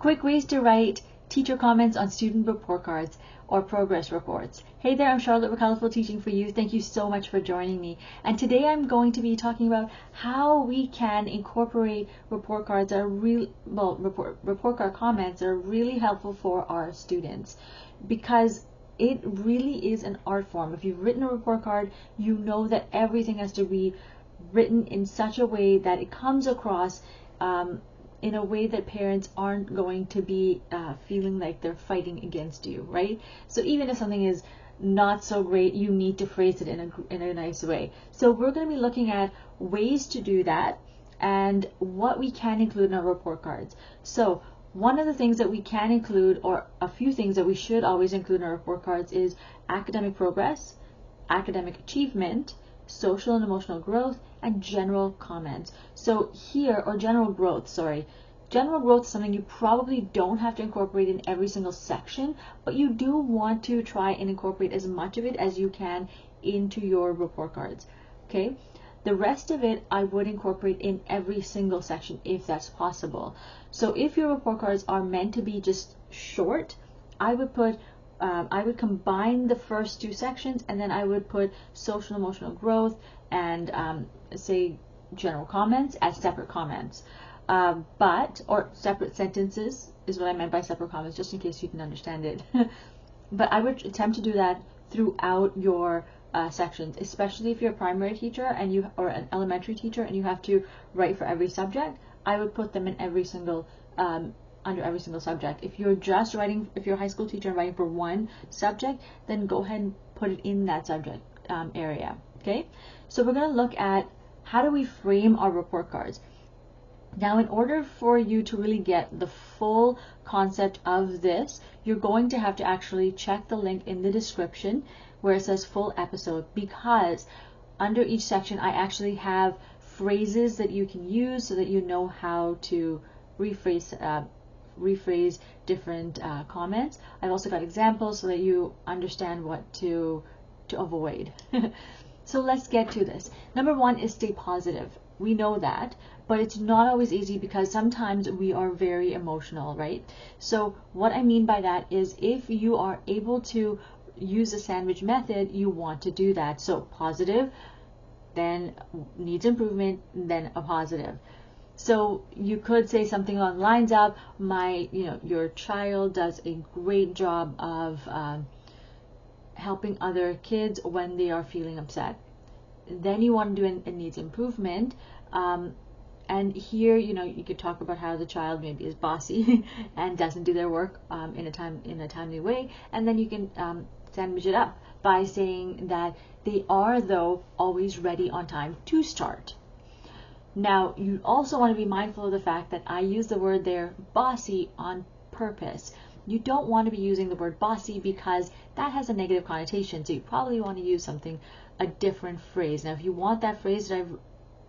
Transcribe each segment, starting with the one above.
Quick ways to write teacher comments on student report cards or progress reports. Hey there, I'm Charlotte with Colorful Teaching for You. Thank you so much for joining me. And today I'm going to be talking about how we can incorporate report cards that are report card comments that are really helpful for our students, because it really is an art form. If you've written a report card, you know that everything has to be written in such a way that it comes across in a way that parents aren't going to be feeling like they're fighting against you, right? So even if something is not so great, you need to phrase it in a nice way. So we're going to be looking at ways to do that and what we can include in our report cards. So one of the things that we can include, or a few things that we should always include in our report cards, is academic progress, academic achievement, social and emotional growth, and general comments. So here, or general growth, sorry. General growth is something you probably don't have to incorporate in every single section, but you do want to try and incorporate as much of it as you can into your report cards, okay? The rest of it I would incorporate in every single section if that's possible. So if your report cards are meant to be just short, I would combine the first two sections, and then I would put social and emotional growth and say general comments as separate comments. Or separate sentences is what I meant by separate comments, just in case you can understand it. But I would attempt to do that throughout your sections, especially if you're a primary teacher or an elementary teacher and you have to write for every subject. I would put them in every single under every single subject. If you're just writing, if you're a high school teacher and writing for one subject, then go ahead and put it in that subject area. Okay, so we're going to look at how do we frame our report cards. Now, in order for you to really get the full concept of this, you're going to have to actually check the link in the description where it says full episode, because under each section I actually have phrases that you can use so that you know how to rephrase different comments. I've also got examples so that you understand what to avoid. So let's get to this. Number one is stay positive. We know that, but it's not always easy because sometimes we are very emotional, right? So what I mean by that is if you are able to use the sandwich method, you want to do that. So positive, then needs improvement, then a positive. So you could say something along the lines of, your child does a great job of helping other kids when they are feeling upset. Then you want to do a needs improvement, and here you could talk about how the child maybe is bossy and doesn't do their work in a timely way, and then you can sandwich it up by saying that they are though always ready on time to start. Now you also want to be mindful of the fact that I use the word there bossy on purpose. You don't want to be using the word bossy because that has a negative connotation, so you probably want to use a different phrase. Now if you want that phrase that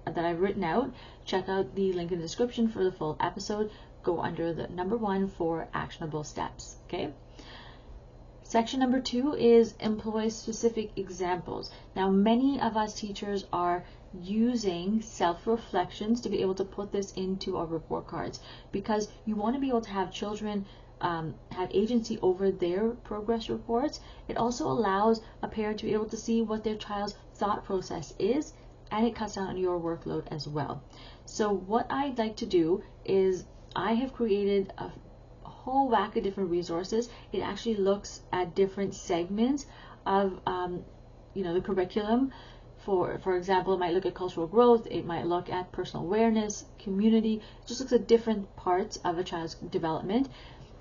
I've written out, check out the link in the description for the full episode. Go under the number 1 for actionable steps, okay? Section number 2 is employ specific examples. Now many of us teachers are using self-reflections to be able to put this into our report cards, because you want to be able to have children have agency over their progress reports. It also allows a parent to be able to see what their child's thought process is, and it cuts down on your workload as well. So what I'd like to do is I have created a whole whack of different resources. It actually looks at different segments of the curriculum. For example, it might look at cultural growth, it might look at personal awareness, community. It just looks at different parts of a child's development,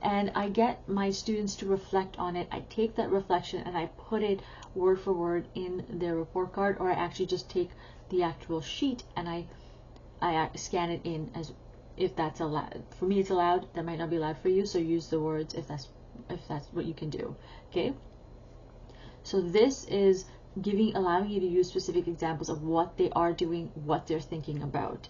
and I get my students to reflect on it. I take that reflection and I put it word for word in their report card, or I actually just take the actual sheet and I scan it in, as if that's allowed. For me it's allowed, that might not be allowed for you, so use the words if that's what you can do, okay? So this is allowing you to use specific examples of what they are doing, what they're thinking about.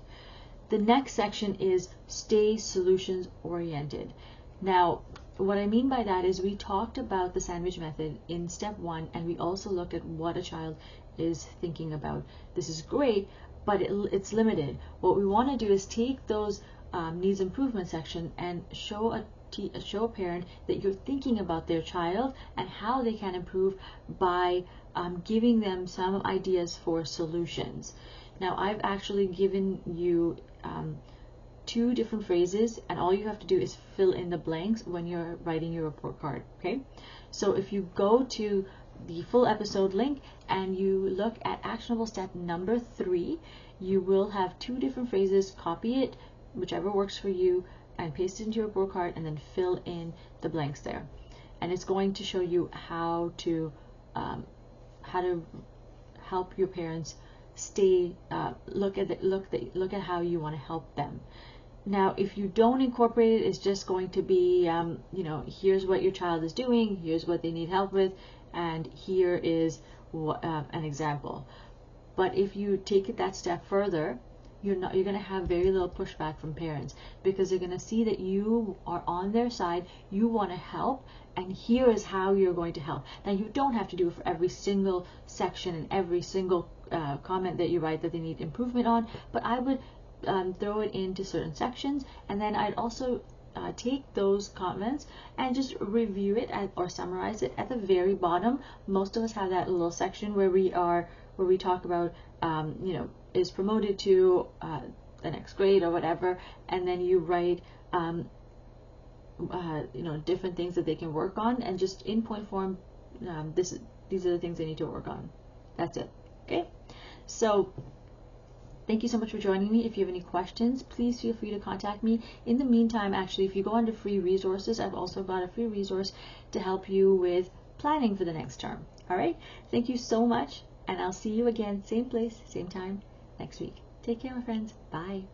The next section is stay solutions oriented. Now, what I mean by that is we talked about the sandwich method in step 1, and we also looked at what a child is thinking about. This is great, but it's limited. What we want to do is take those needs improvement section and show show a parent that you're thinking about their child and how they can improve by giving them some ideas for solutions. Now, I've actually given you 2 different phrases, and all you have to do is fill in the blanks when you're writing your report card, okay? So if you go to the full episode link and you look at actionable step number 3, you will have 2 different phrases. Copy it, whichever works for you, and paste it into your report card, and then fill in the blanks there. And it's going to show you how to help your parents stay look at how you want to help them. Now, if you don't incorporate it, it's just going to be you know, here's what your child is doing, here's what they need help with, and here is an example. But if you take it that step further, you're going to have very little pushback from parents, because they're going to see that you are on their side, you want to help, and here is how you're going to help. Now, you don't have to do it for every single section and every single comment that you write that they need improvement on, but I would throw it into certain sections, and then I'd also take those comments and just review it or summarize it at the very bottom. Most of us have that little section where we talk about you know, is promoted to the next grade or whatever, and then you write you know, different things that they can work on, and just in point form, these are the things they need to work on. That's it. Okay, so thank you so much for joining me. If you have any questions, please feel free to contact me. In the meantime, actually, if you go under free resources, I've also got a free resource to help you with planning for the next term. All right, thank you so much, and I'll see you again, same place, same time next week. Take care, my friends. Bye.